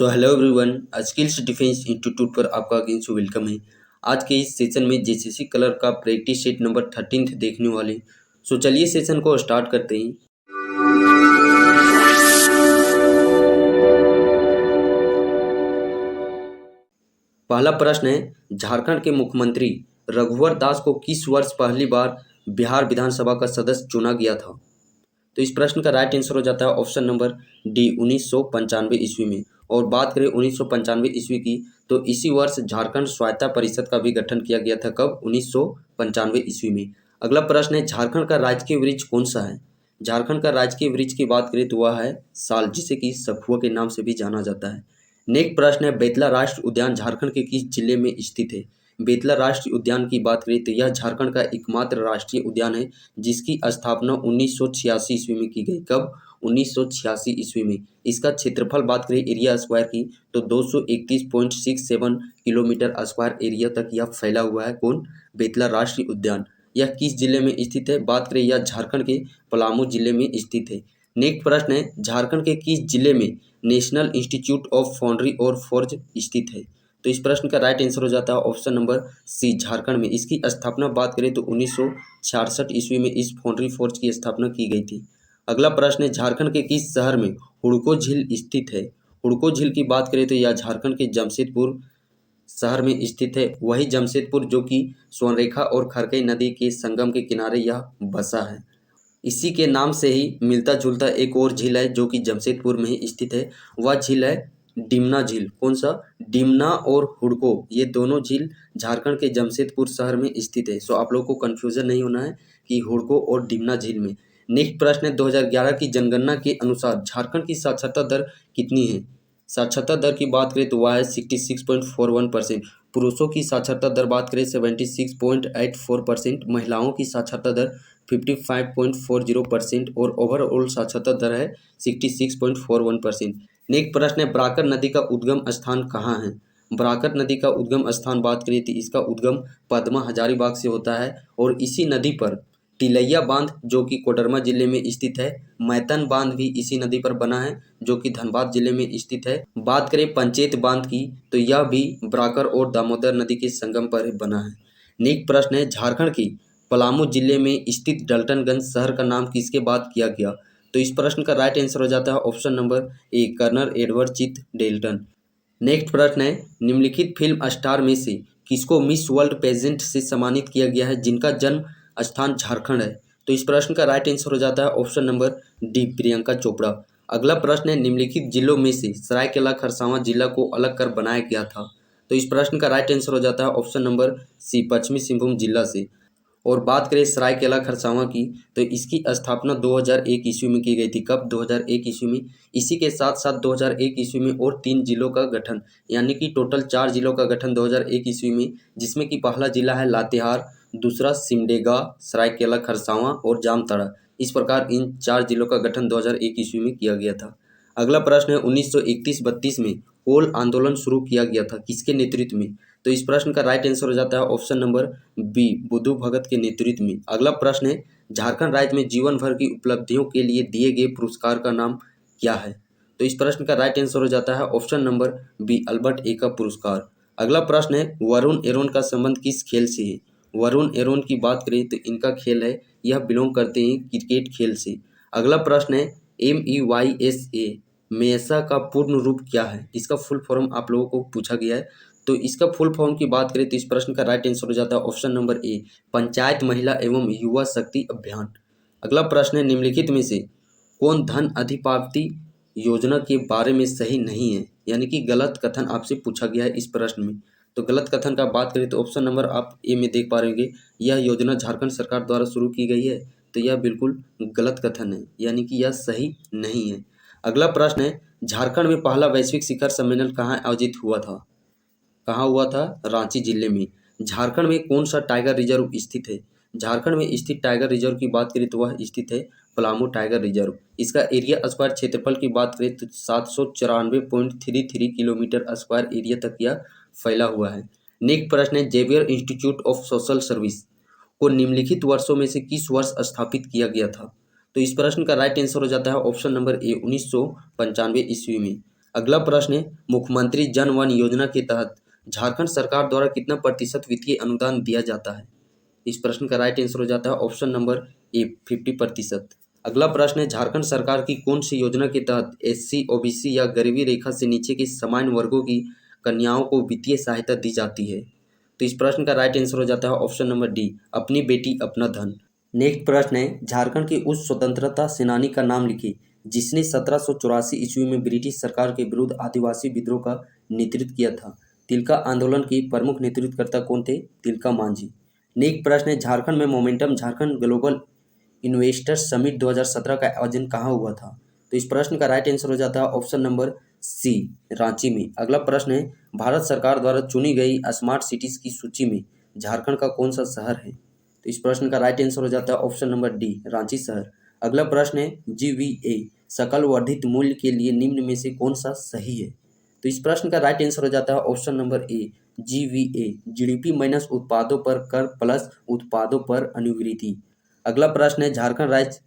So hello everyone, skills defence institute पर आपका again से वेलकम है। आज के इस सेशन में जेसीसी कलर का प्रैक्टिस सेट नंबर 13 देखने वाले। सो चलिए सेशन को स्टार्ट करते हैं। पहला प्रश्न है, झारखंड के मुख्यमंत्री रघुवर दास को किस वर्ष पहली बार बिहार विधानसभा का सदस्य चुना गया था? तो इस प्रश्न का राइट आंसर हो जाता है ऑप्शन नंबर डी 1995 ईस्वी में। और बात करें 1995 ईस्वी की, तो इसी वर्ष झारखंड स्वायत्ता परिषद का भी गठन किया गया था। कब? 1995 ईस्वी में। अगला प्रश्न है, झारखंड का राजकीय वृक्ष कौन सा है? झारखंड का राजकीय वृक्ष की बात करें तो वह है साल, जिसे कि सखुआ के नाम से भी जाना जाता है। नेक्स्ट प्रश्न है, बेतला राष्ट्रीय उद्यान झारखंड के किस जिले में स्थित है? बेतला राष्ट्रीय उद्यान की बात करें तो यह झारखंड का एकमात्र राष्ट्रीय उद्यान है जिसकी स्थापना 1986 ईस्वी में की गई। कब? 1986 ईस्वी में। इसका क्षेत्रफल बात करें एरिया स्क्वायर की, तो 231.67 किलोमीटर स्क्वायर एरिया तक यह फैला हुआ है। कौन? बेतला राष्ट्रीय उद्यान। यह किस जिले में स्थित है? बात करें यह झारखंड के पलामू जिले में स्थित है। नेक्स्ट प्रश्न है, झारखंड के किस जिले में नेशनल इंस्टीट्यूट ऑफ फाउंड्री और फोर्ज स्थित है? तो इस प्रश्न का राइट आंसर हो जाता है ऑप्शन नंबर सी, झारखंड में। इसकी स्थापना बात करें तो 1966 ईस्वी में इस फाउंड्री फोर्ज की स्थापना की गई थी। अगला प्रश्न है, झारखंड के किस शहर में हुड़को झील स्थित है? हुड़को झील की बात करें तो यह झारखंड के जमशेदपुर शहर में स्थित है। वही जमशेदपुर जो कि स्वर्णरेखा और खरकई नदी के संगम के किनारे यह बसा है। इसी के नाम से ही मिलता जुलता एक और झील है जो कि जमशेदपुर में ही स्थित है। वह झील है डिमना झील। कौन सा? डिमना और हुड़को, ये दोनों झील झारखंड के जमशेदपुर शहर में स्थित है। सो आप लोगों को कंफ्यूजन नहीं होना है कि हुड़को और डिमना झील में। नेक्स्ट प्रश्न है, 2011 की जनगणना के अनुसार झारखंड की साक्षरता दर कितनी है? साक्षरता दर की बात करें तो वह है 66.41%। पुरुषों की साक्षरता दर बात करें 76.84%। महिलाओं की साक्षरता दर 55.40% और ओवरऑल साक्षरता दर है 66.41%। नेक्स्ट प्रश्न है, ब्राकर नदी का उद्गम स्थान कहाँ है? ब्राकर नदी का उद्गम स्थान बात करें तो इसका उद्गम पद्मा हजारीबाग से होता है। और इसी नदी पर तिलैया बांध जो कि कोडरमा जिले में स्थित है, मैतन बांध भी इसी नदी पर बना है जो कि धनबाद जिले में स्थित है। बात करें पंचेत बांध की, तो यह भी ब्राकर और दामोदर नदी के संगम पर बना है। नेक्स्ट प्रश्न है, झारखंड की पलामू जिले में स्थित डल्टनगंज शहर का नाम किसके बाद किया गया? तो इस प्रश्न का राइट आंसर हो जाता है option number A, colonel Edward Tuite Dalton. Next प्रश्न है, निम्नलिखित फिल्म स्टार में से किसको मिस वर्ल्ड पेजेंट से सम्मानित किया गया है जिनका जन्म स्थान झारखंड है? तो इस प्रश्न का राइट आंसर हो जाता है option number D, Priyanka Chopra. अगला प्रश्न है, निम्नलिखित जिलों में से सरायकेला खरसावां जिला को अलग कर बनाया गया था? तो इस प्रश्न का राइट आंसर हो जाता है ऑप्शन नंबर सी, पश्चिमी सिंहभूम जिला से। और बात करें सरायकेला खरसावां की, तो इसकी स्थापना 2001 ईस्वी में की गई थी। कब? 2001 ईस्वी में। इसी के साथ साथ 2001 ईस्वी में और 3 जिलों का गठन, यानी कि टोटल 4 जिलों का गठन 2001 ईस्वी में, जिसमें कि पहला जिला है लातेहार, दूसरा सिमडेगा, सरायकेला खरसावां और जामताड़ा। इस प्रकार इन 4 जिलों का गठन 2001 ईस्वी में किया गया था। अगला प्रश्न है, 1931-32 में कोल आंदोलन शुरू किया गया था, किसके नेतृत्व में? तो इस प्रश्न का राइट आंसर हो जाता है ऑप्शन नंबर बी, बुद्धू भगत के नेतृत्व में। अगला प्रश्न है, झारखंड राज्य में जीवन भर की उपलब्धियों के लिए दिए गए पुरस्कार का नाम क्या है? तो इस प्रश्न का राइट आंसर हो जाता है option number B, Albert Ekka पुरस्कार। अगला प्रश्न है, वरुण एरोन का संबंध किस खेल से है? वरुण एरोन की बात करें तो इनका खेल है, यह बिलोंग करते हैं क्रिकेट खेल से। अगला प्रश्न है, MEYSA मेसा का पूर्ण रूप क्या है? इसका फुल फॉर्म आप लोगों को पूछा गया है। तो इसका फुल फॉर्म की बात करें तो इस प्रश्न का राइट आंसर हो जाता है ऑप्शन नंबर ए, पंचायत महिला एवं युवा शक्ति अभियान। अगला प्रश्न है, निम्नलिखित में से कौन धन अधिप्राप्ति योजना के बारे में सही नहीं है? यानी कि गलत कथन आपसे पूछा गया है इस प्रश्न में। तो गलत कथन का बात करें तो ऑप्शन नंबर आप ए में देख पा रहे होंगे, यह योजना झारखंड सरकार द्वारा शुरू की गई है। तो यह बिल्कुल गलत कथन है, यानी कि यह सही नहीं है। अगला प्रश्न है, झारखंड में पहला वैश्विक शिखर सम्मेलन कहाँ आयोजित हुआ था? कहाँ हुआ था? रांची जिले में। झारखंड में कौन सा टाइगर रिजर्व स्थित है? झारखंड में स्थित टाइगर रिजर्व की बात करें तो वह स्थित है पलामू टाइगर रिजर्व। इसका एरिया स्क्वायर क्षेत्रफल की बात करें तो 794.33 किलोमीटर स्क्वायर एरिया तक यह फैला हुआ है। नेक्स्ट प्रश्न है, Xavier Institute of Social Service को निम्नलिखित वर्षों में से किस वर्ष स्थापित किया गया था? तो इस प्रश्न का राइट आंसर हो जाता है ऑप्शन नंबर ए, 1995 ईस्वी में। अगला प्रश्न है, मुख्यमंत्री जन वन योजना के तहत झारखंड सरकार द्वारा कितना प्रतिशत वित्तीय अनुदान दिया जाता है? इस प्रश्न का राइट आंसर हो जाता है ऑप्शन नंबर ए 50%। अगला प्रश्न है, झारखंड सरकार की कौन सी योजना के तहत एससी, ओबीसी या गरीबी रेखा से नीचे के सामान्य वर्गों की कन्याओं को वित्तीय सहायता दी जाती है? तो इस प्रश्न का राइट आंसर हो जाता है ऑप्शन नंबर डी, अपनी बेटी अपना धन। नेक्स्ट प्रश्न है, झारखंड के उस स्वतंत्रता सेनानी का नाम लिखिए जिसने 1784 ईस्वी में ब्रिटिश सरकार के विरुद्ध आदिवासी विद्रोह का नेतृत्व किया था। तिलका आंदोलन की प्रमुख नेतृत्वकर्ता कौन थे? तिलका मांझी। नेक्स्ट प्रश्न है, झारखंड में momentum Jharkhand global investors summit 2017 का आयोजन कहाँ हुआ था? तो इस प्रश्न का राइट आंसर हो जाता है ऑप्शन नंबर सी, रांची में। अगला प्रश्न है, भारत सरकार द्वारा चुनी गई स्मार्ट सिटीज की सूची में झारखंड का कौन सा शहर है? तो इस प्रश्न का राइट आंसर हो जाता है ऑप्शन नंबर डी, रांची शहर। अगला प्रश्न है, जीवीए सकल वर्धित मूल्य के लिए निम्न में से कौन सा सही है? तो इस प्रश्न का राइट आंसर हो जाता है ऑप्शन नंबर ए, जीवीए जीडीपी माइनस उत्पादों पर कर प्लस उत्पादों पर अनुवृत्ति। अगला प्रश्न है, झारखंड राज्य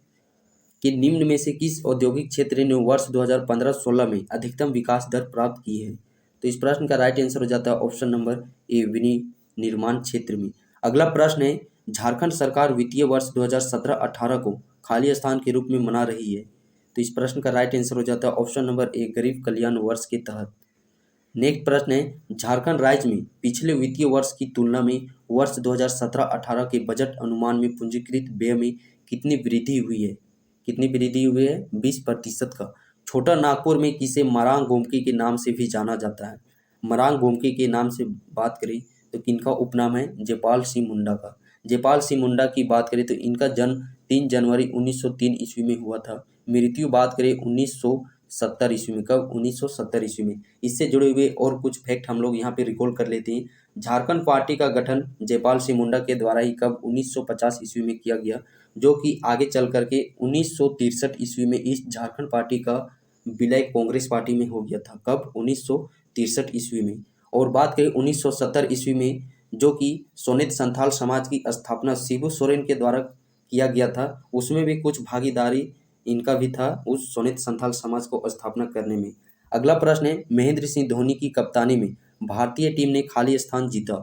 के निम्न में से किस औद्योगिक क्षेत्र ने वर्ष 2015-16 में अधिकतम विकास दर प्राप्त की है? तो इस प्रश्न का राइट आंसर हो जाता है ऑप्शन नंबर ए, विनिर्माण क्षेत्र में। अगला प्रश्न है, झारखंड सरकार वित्तीय वर्ष 2017-18 को खाली स्थान के रूप में मना रही है। तो इस प्रश्न का राइट आंसर हो जाता है ऑप्शन नंबर ए, गरीब कल्याण वर्ष के तहत। नेक्स्ट प्रश्न है, झारखंड राज्य में पिछले वित्तीय वर्ष की तुलना में वर्ष 2017-18 के बजट अनुमान में पूंजीकृत व्यय में कितनी वृद्धि हुई है? कितनी वृद्धि हुई है? 20% का। छोटा नागपुर में किसे मरांग गोमकी के नाम से भी जाना जाता है? मरांग गोमकी के नाम से बात करें तो किनका उपनाम है? जयपाल सिंह मुंडा का। जयपाल सिंह मुंडा की बात करें तो इनका जन्म 3 जनवरी 1903 ईस्वी में हुआ था। मृत्यु बात करें 1970 ईस्वी में। कब? 1970 ईस्वी में। इससे जुड़े हुए और कुछ फैक्ट हम लोग यहाँ पे रिकॉल कर लेते हैं। झारखंड पार्टी का गठन जयपाल सिंह मुंडा के द्वारा ही कब? 1950 ईस्वी में किया गया, जो कि आगे चल करके 1963 ईस्वी में इस झारखंड पार्टी का विलय कांग्रेस पार्टी में हो गया था। कब? 1963 ईस्वी में। और बात करें 1970 ईस्वी में, जो कि सोनेत संथाल समाज की स्थापना शिबू सोरेन के द्वारा किया गया था, उसमें भी कुछ भागीदारी इनका भी था उस सोनेत संथाल समाज को स्थापना करने में। अगला प्रश्न है, महेंद्र सिंह धोनी की कप्तानी में भारतीय टीम ने खाली स्थान जीता।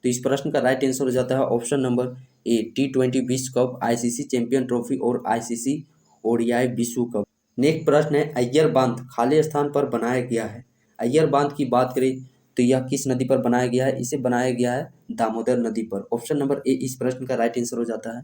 तो इस प्रश्न का राइट आंसर हो जाता है ऑप्शन नंबर ए, T20 विश्व कप, आईसीसी चैंपियन ट्रॉफी और आईसीसी ओडीआई विश्व कप। नेक्स्ट प्रश्न है, अय्यर बांध खाली स्थान पर बनाया गया है। अय्यर बांध की बात करें तो यह किस नदी पर बनाया गया है? इसे बनाया गया है दामोदर नदी पर। ऑप्शन नंबर ए इस प्रश्न का राइट आंसर हो जाता है।